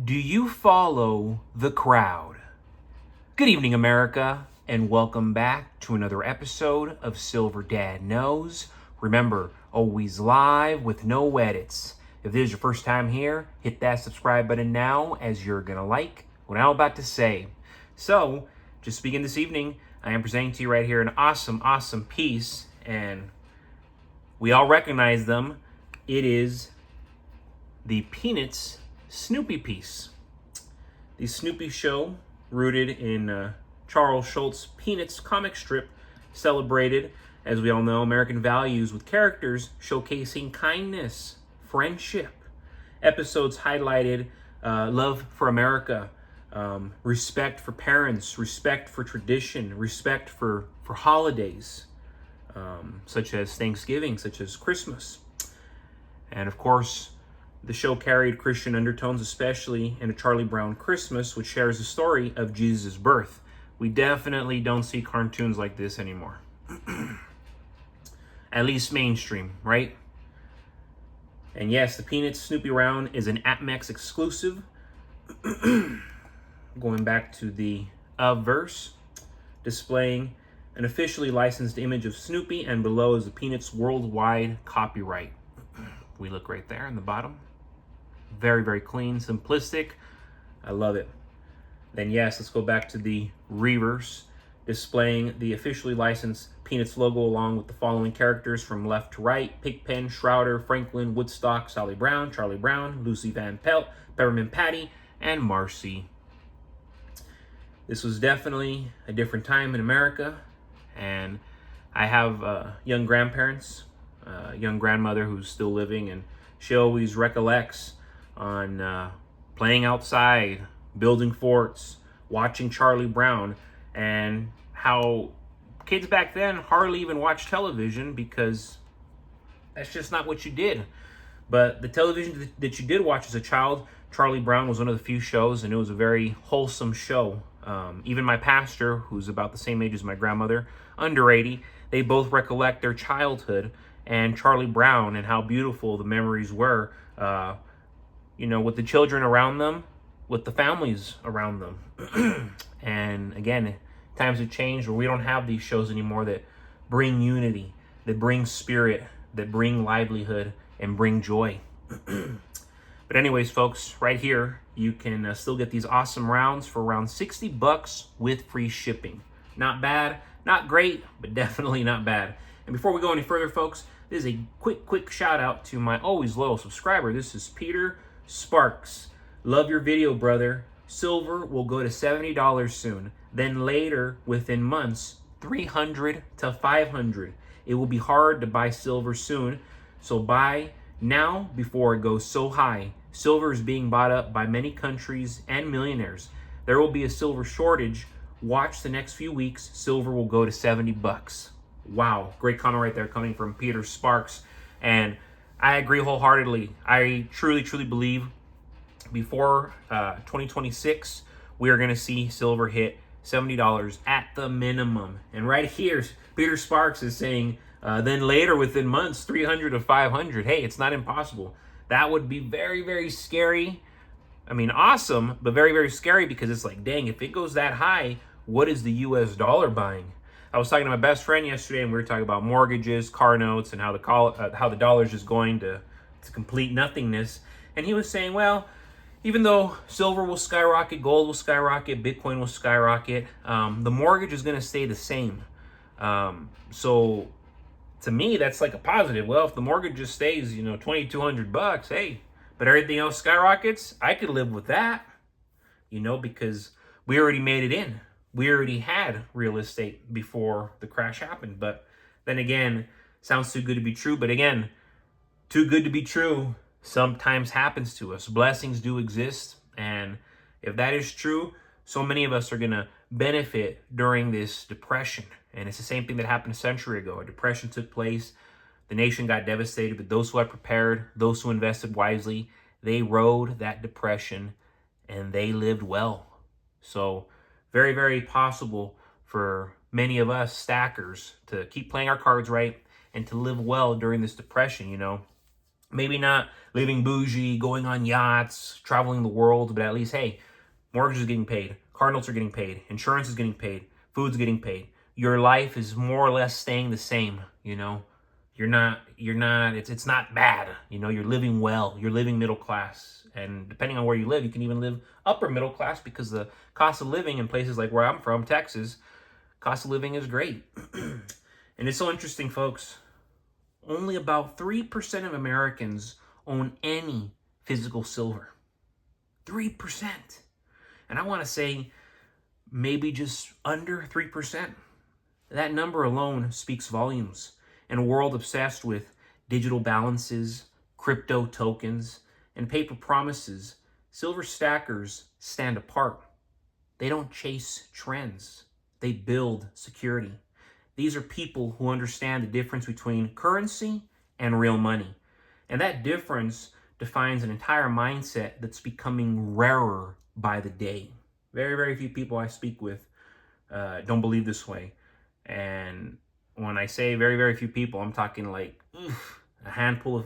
Do you follow the crowd? Good evening, America, and welcome back to another episode of Silver Dad Knows. Remember, always live with no edits. If this is your first time here, hit that subscribe button now, as you're gonna like what I'm about to say. So, just speaking this evening, I am presenting to you right here an awesome piece, and we all recognize them. It is the Peanuts Snoopy piece. The Snoopy show, rooted in Charles Schulz Peanuts comic strip, celebrated, as we all know, American values with characters showcasing kindness, friendship. Episodes highlighted love for America, respect for parents, respect for tradition, respect for holidays, such as Thanksgiving, such as Christmas. And of course, the show carried Christian undertones, especially in A Charlie Brown Christmas, which shares the story of Jesus' birth. We definitely don't see cartoons like this anymore. At least mainstream, right? And yes, the Peanuts Snoopy Round is an APMEX exclusive. Going back to the verse, displaying an officially licensed image of Snoopy, and below is the Peanuts worldwide copyright. We look right there in the bottom. Very clean, simplistic. I love it. Then yes, let's go back to the reverse, displaying the officially licensed Peanuts logo along with the following characters from left to right: Pigpen, Shrouder, Franklin, Woodstock, Sally Brown, Charlie Brown, Lucy Van Pelt, Peppermint Patty, and Marcy. This was definitely a different time in America, and I have young grandparents, young grandmother who's still living, and she always recollects on playing outside, building forts, watching Charlie Brown, and how kids back then hardly even watched television because that's just not what you did. But the television that you did watch as a child, Charlie Brown was one of the few shows, and it was a very wholesome show. Even my pastor, who's about the same age as my grandmother, under 80, they both recollect their childhood and Charlie Brown and how beautiful the memories were. With the children around them, with the families around them. And again, times have changed where we don't have these shows anymore that bring unity, that bring spirit, that bring livelihood, and bring joy. But anyways, folks, right here, you can still get these awesome rounds for around $60 with free shipping. Not bad, not great, but definitely not bad. And before we go any further, folks, this is a quick shout out to my always loyal subscriber. This is Peter Sparks. Love your video, brother. Silver will go to $70 soon. Then later, within months, $300 to $500. It will be hard to buy silver soon, so buy now before it goes so high. Silver is being bought up by many countries and millionaires. There will be a silver shortage. Watch the next few weeks. Silver will go to $70. Wow, great comment right there coming from Peter Sparks. And I agree wholeheartedly. I truly believe before 2026, we are going to see silver hit $70 at the minimum. And right here, Peter Sparks is saying, then later within months, $300 to $500. Hey, it's not impossible. That would be very scary. I mean, awesome, but very scary, because it's like, dang, if it goes that high, what is the US dollar buying? I was talking to my best friend yesterday, and we were talking about mortgages, car notes, and how the dollar's just going to complete nothingness. And he was saying, well, even though silver will skyrocket, gold will skyrocket, Bitcoin will skyrocket, the mortgage is going to stay the same. So to me, that's like a positive. Well, if the mortgage just stays, $2,200, hey, but everything else skyrockets, I could live with that, because we already made it in. We already had real estate before the crash happened. But then again, sounds too good to be true. But again, too good to be true sometimes happens to us. Blessings do exist. And if that is true, so many of us are going to benefit during this depression. And it's the same thing that happened a century ago. A depression took place. The nation got devastated. But those who had prepared, those who invested wisely, they rode that depression and they lived well. So very possible for many of us stackers to keep playing our cards right and to live well during this depression. Maybe not living bougie, going on yachts, traveling the world, but at least, hey, mortgage is getting paid, car notes are getting paid, insurance is getting paid, food's getting paid. Your life is more or less staying the same, you know. It's not bad, you know, you're living well, you're living middle class. And depending on where you live, you can even live upper middle class because the cost of living in places like where I'm from, Texas, cost of living is great. And it's so interesting, folks. Only about 3% of Americans own any physical silver. 3%. And I want to say maybe just under 3%. That number alone speaks volumes. In a world obsessed with digital balances, crypto tokens, and paper promises, silver stackers stand apart. They don't chase trends. They build security. These are people who understand the difference between currency and real money. And that difference defines an entire mindset that's becoming rarer by the day. Very, very few people I speak with don't believe this way. And when I say very, very few people, I'm talking like a handful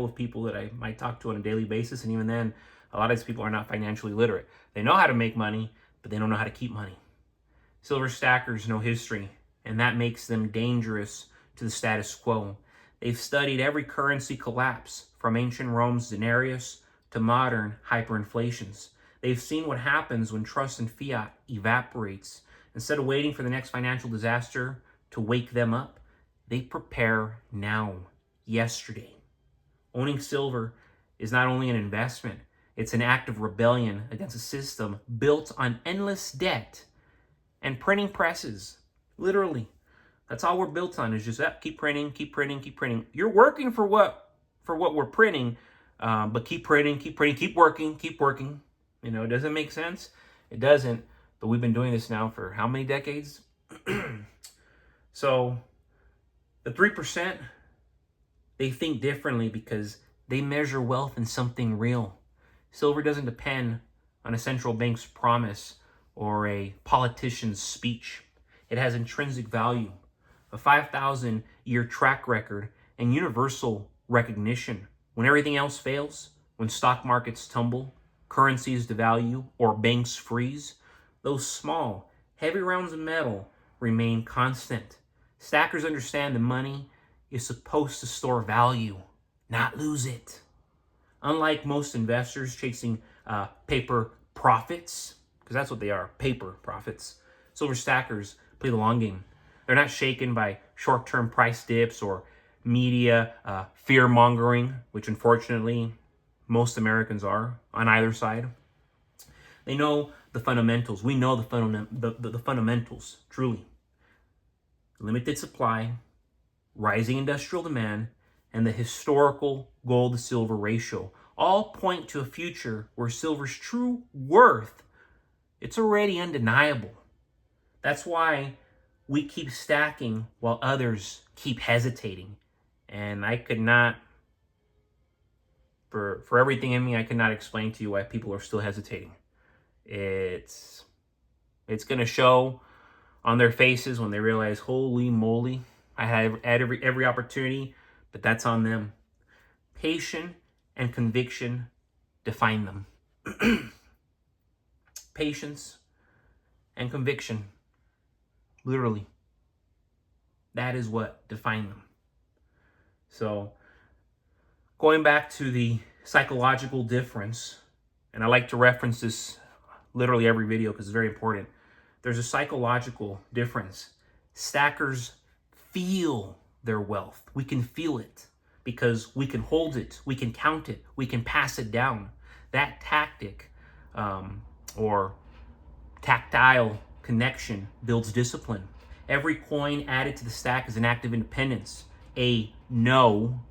of people that I might talk to on a daily basis. And even then, a lot of these people are not financially literate. They know how to make money, but they don't know how to keep money. Silver stackers know history, and that makes them dangerous to the status quo. They've studied every currency collapse, from ancient Rome's denarius to modern hyperinflations. They've seen what happens when trust in fiat evaporates. Instead of waiting for the next financial disaster to wake them up, they prepare now, yesterday. Owning silver is not only an investment, it's an act of rebellion against a system built on endless debt and printing presses. Literally. That's all we're built on, is just keep printing, keep printing, keep printing. You're working for what we're printing, but keep printing, keep printing, keep working. You know, it doesn't make sense. It doesn't. But we've been doing this now for how many decades? So the 3%, they think differently because they measure wealth in something real. Silver doesn't depend on a central bank's promise or a politician's speech. It has intrinsic value, a 5,000-year track record, and universal recognition. When everything else fails, when stock markets tumble, currencies devalue, or banks freeze, those small, heavy rounds of metal remain constant. Stackers understand that money is supposed to store value, not lose it. Unlike most investors chasing paper profits, because that's what they are, paper profits, silver stackers play the long game. They're not shaken by short-term price dips or media fear-mongering, which unfortunately most Americans are on either side. They know the fundamentals. We know the fundamentals, truly. Limited supply, rising industrial demand, and the historical gold-to-silver ratio all point to a future where silver's true worth, it's already undeniable. That's why we keep stacking while others keep hesitating. And I could not, for everything in me, I could not explain to you why people are still hesitating. It's going to show on their faces when they realize, holy moly, I had every opportunity, but that's on them. Patience and conviction define them. Patience and conviction, literally, that is what define them. So going back to the psychological difference, and I like to reference this literally every video because it's very important. There's a psychological difference. Stackers feel their wealth. We can feel it because we can hold it, we can count it, we can pass it down. That tactic or tactile connection builds discipline. Every coin added to the stack is an act of independence. A no,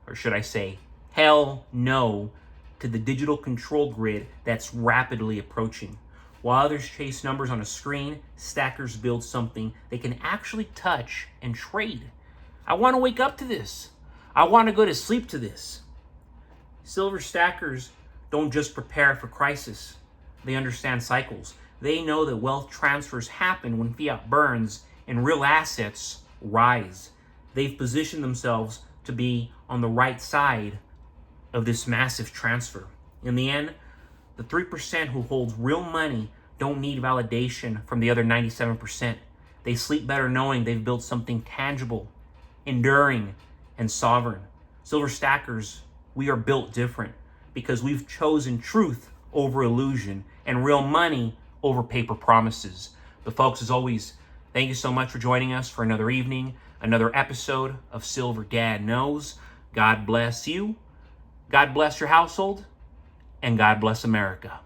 or should I say, hell no, to the digital control grid that's rapidly approaching. While others chase numbers on a screen, stackers build something they can actually touch and trade. I want to wake up to this. I want to go to sleep to this. Silver stackers don't just prepare for crisis. They understand cycles. They know that wealth transfers happen when fiat burns and real assets rise. They've positioned themselves to be on the right side of this massive transfer. In the end, the 3% who holds real money don't need validation from the other 97%. They sleep better knowing they've built something tangible, enduring, and sovereign. Silver stackers, we are built different because we've chosen truth over illusion and real money over paper promises. But folks, as always, thank you so much for joining us for another evening, another episode of Silver Dad Knows. God bless you, God bless your household, and God bless America.